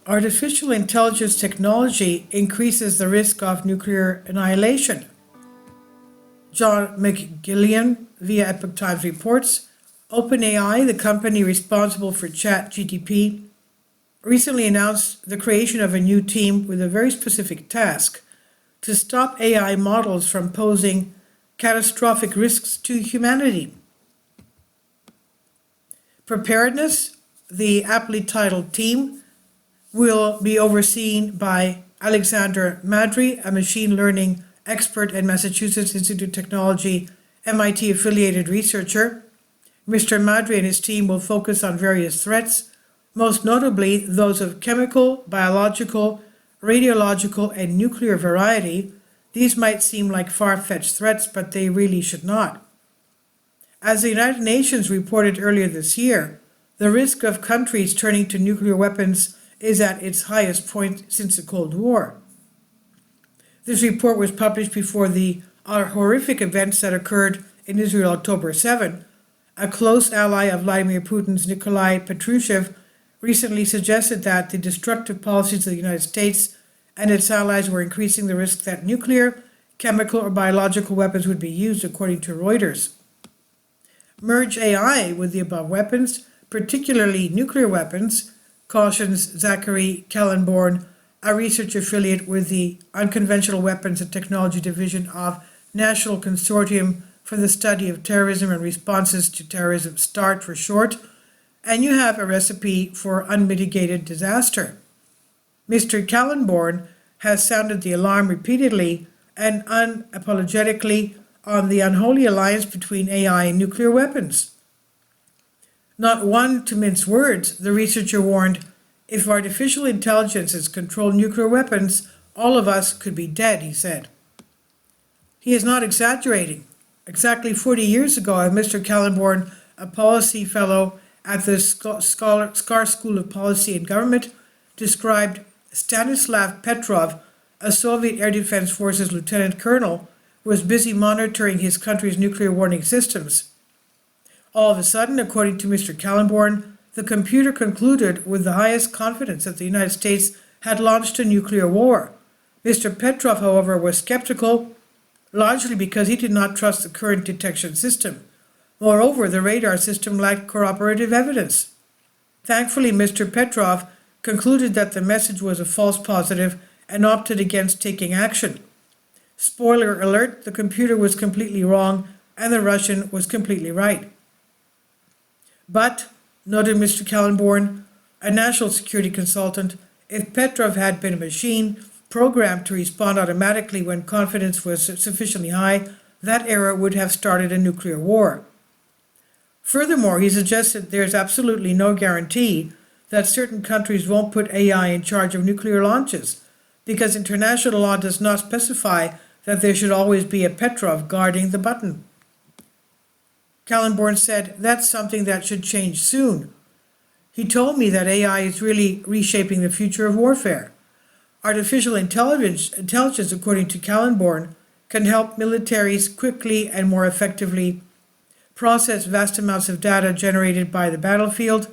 Artificial intelligence technology increases the risk of nuclear annihilation. John McGillian, via Epoch Times reports, OpenAI, the company responsible for ChatGPT, recently announced the creation of a new team with a very specific task: to stop AI models from posing catastrophic risks to humanity. Preparedness, the aptly titled team, will be overseen by Alexander Madry, a machine learning expert and Massachusetts Institute of Technology MIT affiliated researcher. Mr. Madry and his team will focus on various threats, most notably those of chemical, biological, radiological, and nuclear variety. These might seem like far-fetched threats, but they really should not. As the United Nations reported earlier this year, the risk of countries turning to nuclear weapons is at its highest point since the Cold War. This report was published before the horrific events that occurred in Israel October 7. A close ally of Vladimir Putin's, Nikolai Patrushev, recently suggested that the destructive policies of the United States and its allies were increasing the risk that nuclear, chemical, or biological weapons would be used, according to Reuters. Merge AI with the above weapons, particularly nuclear weapons, cautions Zachary Kallenborn, a research affiliate with the Unconventional Weapons and Technology Division of National Consortium for the Study of Terrorism and Responses to Terrorism, START for short, and you have a recipe for unmitigated disaster. Mr. Kallenborn has sounded the alarm repeatedly and unapologetically on the unholy alliance between AI and nuclear weapons. Not one to mince words, the researcher warned, if artificial intelligences control nuclear weapons, all of us could be dead, he said. He is not exaggerating. Exactly 40 years ago, Mr. Kallenborn, a policy fellow at the Skar School of Policy and Government, described Stanislav Petrov, a Soviet Air Defense Forces lieutenant colonel, who was busy monitoring his country's nuclear warning systems. All of a sudden, according to Mr. Kallenborn, the computer concluded with the highest confidence that the United States had launched a nuclear war. Mr. Petrov, however, was skeptical, largely because he did not trust the current detection system. Moreover, the radar system lacked corroborative evidence. Thankfully, Mr. Petrov concluded that the message was a false positive and opted against taking action. Spoiler alert, the computer was completely wrong and the Russian was completely right. But, noted Mr. Kallenborn, a national security consultant, if Petrov had been a machine programmed to respond automatically when confidence was sufficiently high, that era would have started a nuclear war. Furthermore, he suggested there's absolutely no guarantee that certain countries won't put AI in charge of nuclear launches, because international law does not specify that there should always be a Petrov guarding the button. Kallenborn said, that's something that should change soon. He told me that AI is really reshaping the future of warfare. Artificial intelligence, according to Kallenborn, can help militaries quickly and more effectively process vast amounts of data generated by the battlefield,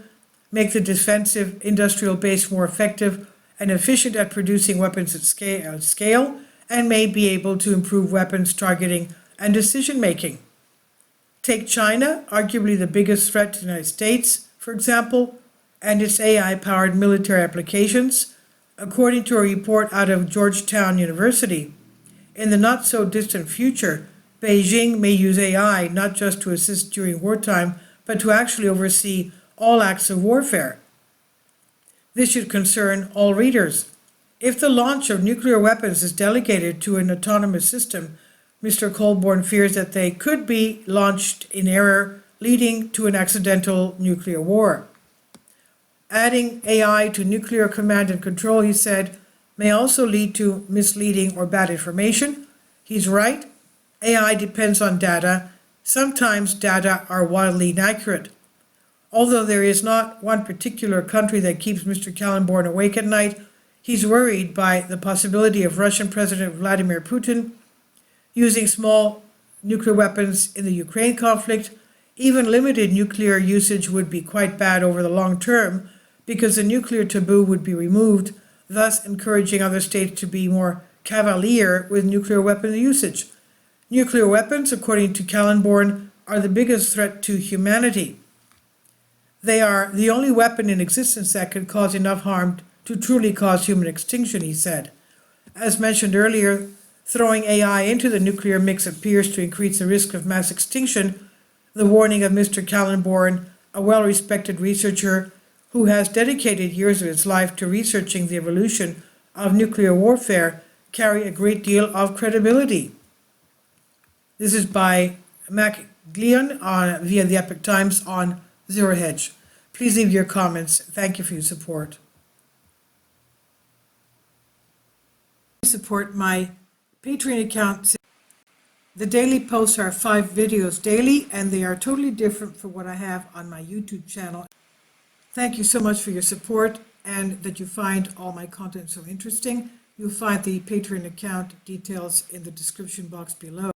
make the defensive industrial base more effective and efficient at producing weapons at scale, and may be able to improve weapons targeting and decision-making. Take China, arguably the biggest threat to the United States, for example, and its AI-powered military applications. According to a report out of Georgetown University, in the not-so-distant future, Beijing may use AI not just to assist during wartime, but to actually oversee all acts of warfare. This should concern all readers. If the launch of nuclear weapons is delegated to an autonomous system, Mr. Kallenborn fears that they could be launched in error, leading to an accidental nuclear war. Adding AI to nuclear command and control, he said, may also lead to misleading or bad information. He's right. AI depends on data. Sometimes data are wildly inaccurate. Although there is not one particular country that keeps Mr. Kallenborn awake at night, he's worried by the possibility of Russian President Vladimir Putin using small nuclear weapons in the Ukraine conflict. Even limited nuclear usage would be quite bad over the long term, because the nuclear taboo would be removed, thus encouraging other states to be more cavalier with nuclear weapon usage. Nuclear weapons, according to Kallenborn, are the biggest threat to humanity. They are the only weapon in existence that could cause enough harm to truly cause human extinction, he said. As mentioned earlier, throwing AI into the nuclear mix appears to increase the risk of mass extinction. The warning of Mr. Kallenborn, a well-respected researcher who has dedicated years of his life to researching the evolution of nuclear warfare, carry a great deal of credibility. This is by Mac Gleon via the Epoch Times on Zero Hedge. Please leave your comments. Thank you for your support. Support my Patreon account. The daily posts are 5 videos daily, and they are totally different from what I have on my YouTube channel. Thank you so much for your support and that you find all my content so interesting. You'll find the Patreon account details in the description box below.